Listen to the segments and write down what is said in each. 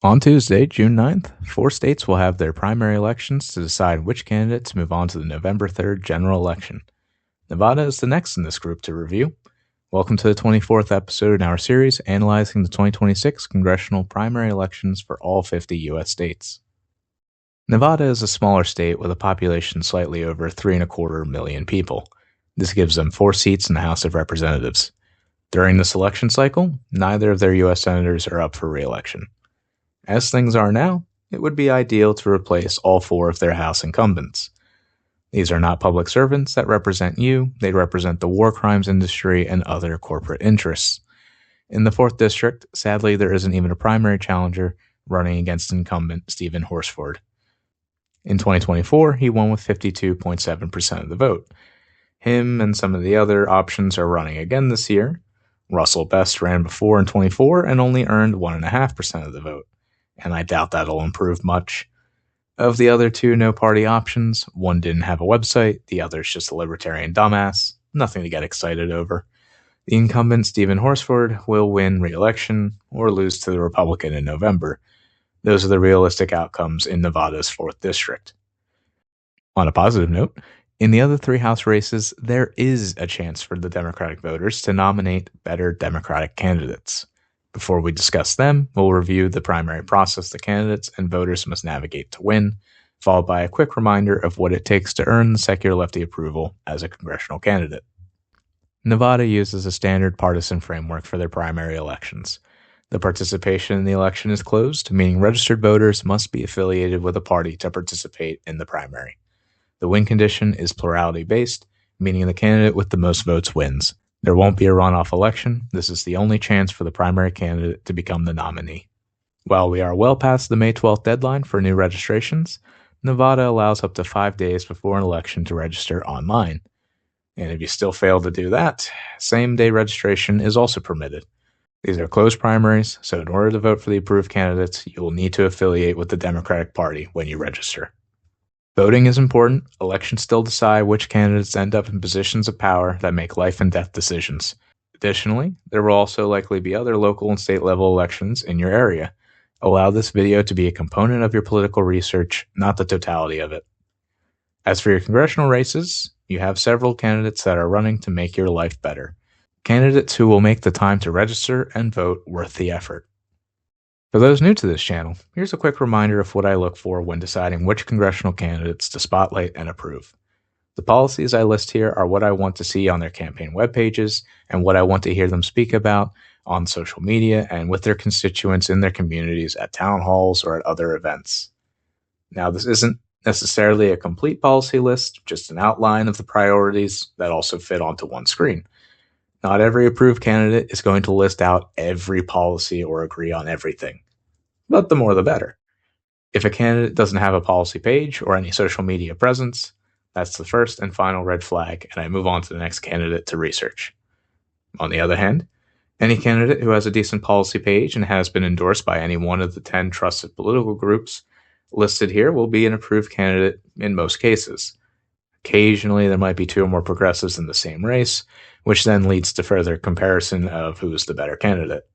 On Tuesday, June 9th, 4 states will have their primary elections to decide which candidates move on to the November 3rd general election. Nevada is the next in this group to review. Welcome to the 24th episode in our series analyzing the 2026 congressional primary elections for all 50 U.S. states. Nevada is a smaller state with a population slightly over 3.25 million people. This gives them 4 seats in the House of Representatives. During this election cycle, neither of their U.S. senators are up for re-election. As things are now, it would be ideal to replace all 4 of their House incumbents. These are not public servants that represent you, they represent the war crimes industry and other corporate interests. In the 4th District, sadly there isn't even a primary challenger running against incumbent Stephen Horsford. In 2024, he won with 52.7% of the vote. Him and some of the other options are running again this year. Russell Best ran before in 24 and only earned 1.5% of the vote, and I doubt that'll improve much. Of the other 2 no-party options, one didn't have a website, the other's just a libertarian dumbass. Nothing to get excited over. The incumbent Stephen Horsford will win re-election or lose to the Republican in November. Those are the realistic outcomes in Nevada's 4th District. On a positive note, in the other 3 House races, there is a chance for the Democratic voters to nominate better Democratic candidates. Before we discuss them, we'll review the primary process the candidates and voters must navigate to win, followed by a quick reminder of what it takes to earn the secular lefty approval as a congressional candidate. Nevada uses a standard partisan framework for their primary elections. The participation in the election is closed, meaning registered voters must be affiliated with a party to participate in the primary. The win condition is plurality-based, meaning the candidate with the most votes wins. There won't be a runoff election. This is the only chance for the primary candidate to become the nominee. While we are well past the May 12th deadline for new registrations, Nevada allows up to 5 days before an election to register online. And if you still fail to do that, same-day registration is also permitted. These are closed primaries, so in order to vote for the approved candidates, you will need to affiliate with the Democratic Party when you register. Voting is important. Elections still decide which candidates end up in positions of power that make life and death decisions. Additionally, there will also likely be other local and state level elections in your area. Allow this video to be a component of your political research, not the totality of it. As for your congressional races, you have several candidates that are running to make your life better. Candidates who will make the time to register and vote worth the effort. For those new to this channel, here's a quick reminder of what I look for when deciding which congressional candidates to spotlight and approve. The policies I list here are what I want to see on their campaign web pages and what I want to hear them speak about on social media and with their constituents in their communities at town halls or at other events. Now, this isn't necessarily a complete policy list, just an outline of the priorities that also fit onto one screen. Not every approved candidate is going to list out every policy or agree on everything, but the more the better. If a candidate doesn't have a policy page or any social media presence, that's the first and final red flag, and I move on to the next candidate to research. On the other hand, any candidate who has a decent policy page and has been endorsed by any one of the 10 trusted political groups listed here will be an approved candidate in most cases. Occasionally, there might be 2 or more progressives in the same race, which then leads to further comparison of who's the better candidate.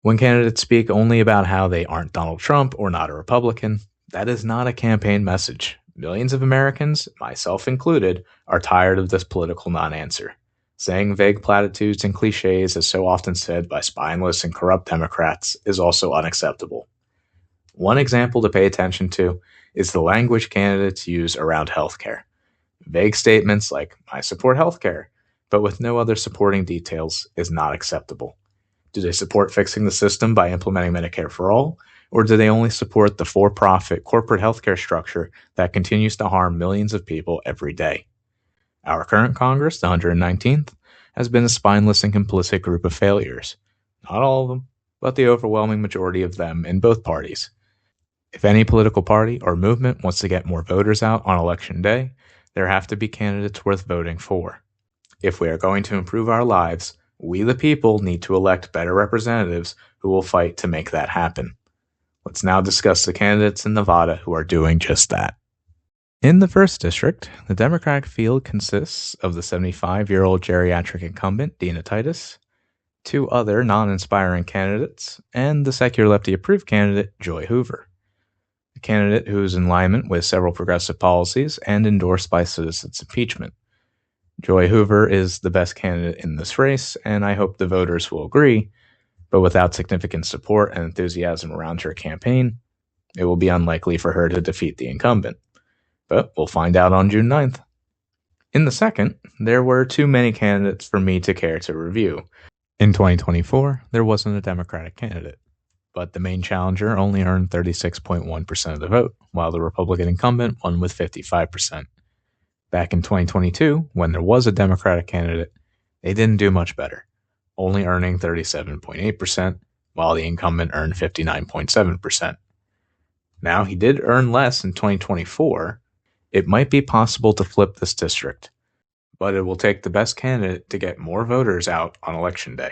When candidates speak only about how they aren't Donald Trump or not a Republican, that is not a campaign message. Millions of Americans, myself included, are tired of this political non-answer. Saying vague platitudes and cliches, as so often said by spineless and corrupt Democrats, is also unacceptable. One example to pay attention to is the language candidates use around healthcare. Vague statements like, I support healthcare, but with no other supporting details, is not acceptable. Do they support fixing the system by implementing Medicare for all, or do they only support the for-profit corporate healthcare structure that continues to harm millions of people every day? Our current Congress, the 119th, has been a spineless and complicit group of failures. Not all of them, but the overwhelming majority of them in both parties. If any political party or movement wants to get more voters out on election day, there have to be candidates worth voting for. If we are going to improve our lives, we the people need to elect better representatives who will fight to make that happen. Let's now discuss the candidates in Nevada who are doing just that. In the 1st District, the Democratic field consists of the 75-year-old geriatric incumbent, Dina Titus, two other non-inspiring candidates, and the secular lefty approved candidate, Joy Hoover, a candidate who is in alignment with several progressive policies and endorsed by citizens' impeachment. Joy Hoover is the best candidate in this race, and I hope the voters will agree, but without significant support and enthusiasm around her campaign, it will be unlikely for her to defeat the incumbent. But we'll find out on June 9th. In the second, there were too many candidates for me to care to review. In 2024, there wasn't a Democratic candidate, but the main challenger only earned 36.1% of the vote, while the Republican incumbent won with 55%. Back in 2022, when there was a Democratic candidate, they didn't do much better, only earning 37.8%, while the incumbent earned 59.7%. Now, he did earn less in 2024. It might be possible to flip this district, but it will take the best candidate to get more voters out on Election Day.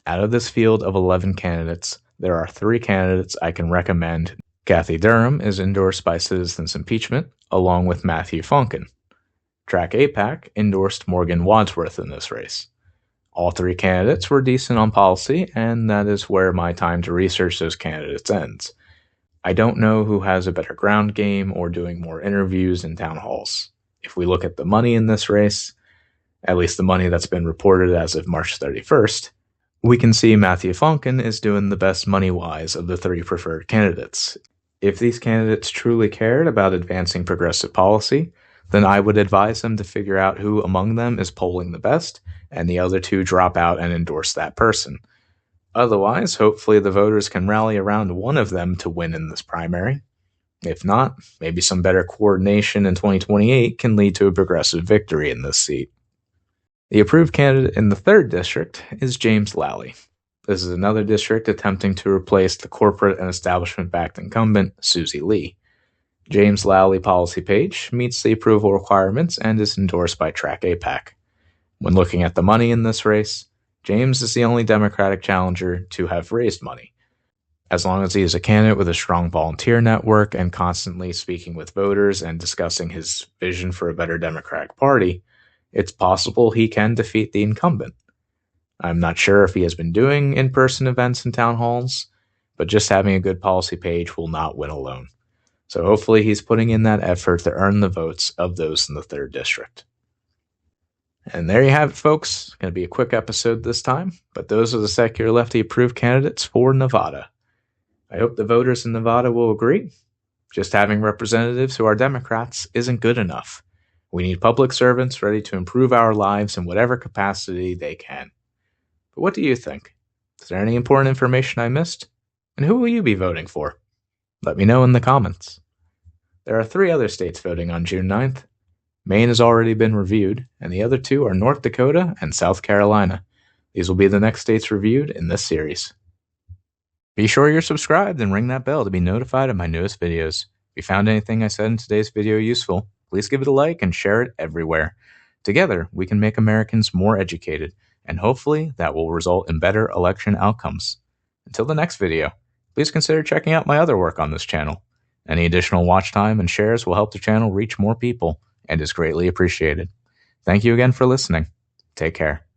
Out of this field of 11 candidates, there are 3 candidates I can recommend. Kathy Durham is endorsed by citizens' impeachment, along with Matthew Fonken. Track APAC endorsed Morgan Wadsworth in this race. All 3 candidates were decent on policy, and that is where my time to research those candidates ends. I don't know who has a better ground game or doing more interviews and town halls. If we look at the money in this race, at least the money that's been reported as of March 31st, we can see Matthew Fonken is doing the best money-wise of the 3 preferred candidates. If these candidates truly cared about advancing progressive policy, then I would advise them to figure out who among them is polling the best, and the other 2 drop out and endorse that person. Otherwise, hopefully the voters can rally around one of them to win in this primary. If not, maybe some better coordination in 2028 can lead to a progressive victory in this seat. The approved candidate in the 3rd district is James Lally. This is another district attempting to replace the corporate and establishment-backed incumbent, Susie Lee. James Lally policy page meets the approval requirements and is endorsed by Track APAC. When looking at the money in this race, James is the only Democratic challenger to have raised money. As long as he is a candidate with a strong volunteer network and constantly speaking with voters and discussing his vision for a better Democratic Party, it's possible he can defeat the incumbent. I'm not sure if he has been doing in-person events and town halls, but just having a good policy page will not win alone. So hopefully he's putting in that effort to earn the votes of those in the 3rd district. And there you have it, folks. Going to be a quick episode this time, but those are the secular lefty approved candidates for Nevada. I hope the voters in Nevada will agree. Just having representatives who are Democrats isn't good enough. We need public servants ready to improve our lives in whatever capacity they can. But what do you think? Is there any important information I missed? And who will you be voting for? Let me know in the comments. There are 3 other states voting on June 9th. Maine has already been reviewed, and the other 2 are North Dakota and South Carolina. These will be the next states reviewed in this series. Be sure you're subscribed and ring that bell to be notified of my newest videos. If you found anything I said in today's video useful, please give it a like and share it everywhere. Together, we can make Americans more educated, and hopefully that will result in better election outcomes. Until the next video, please consider checking out my other work on this channel. Any additional watch time and shares will help the channel reach more people and is greatly appreciated. Thank you again for listening. Take care.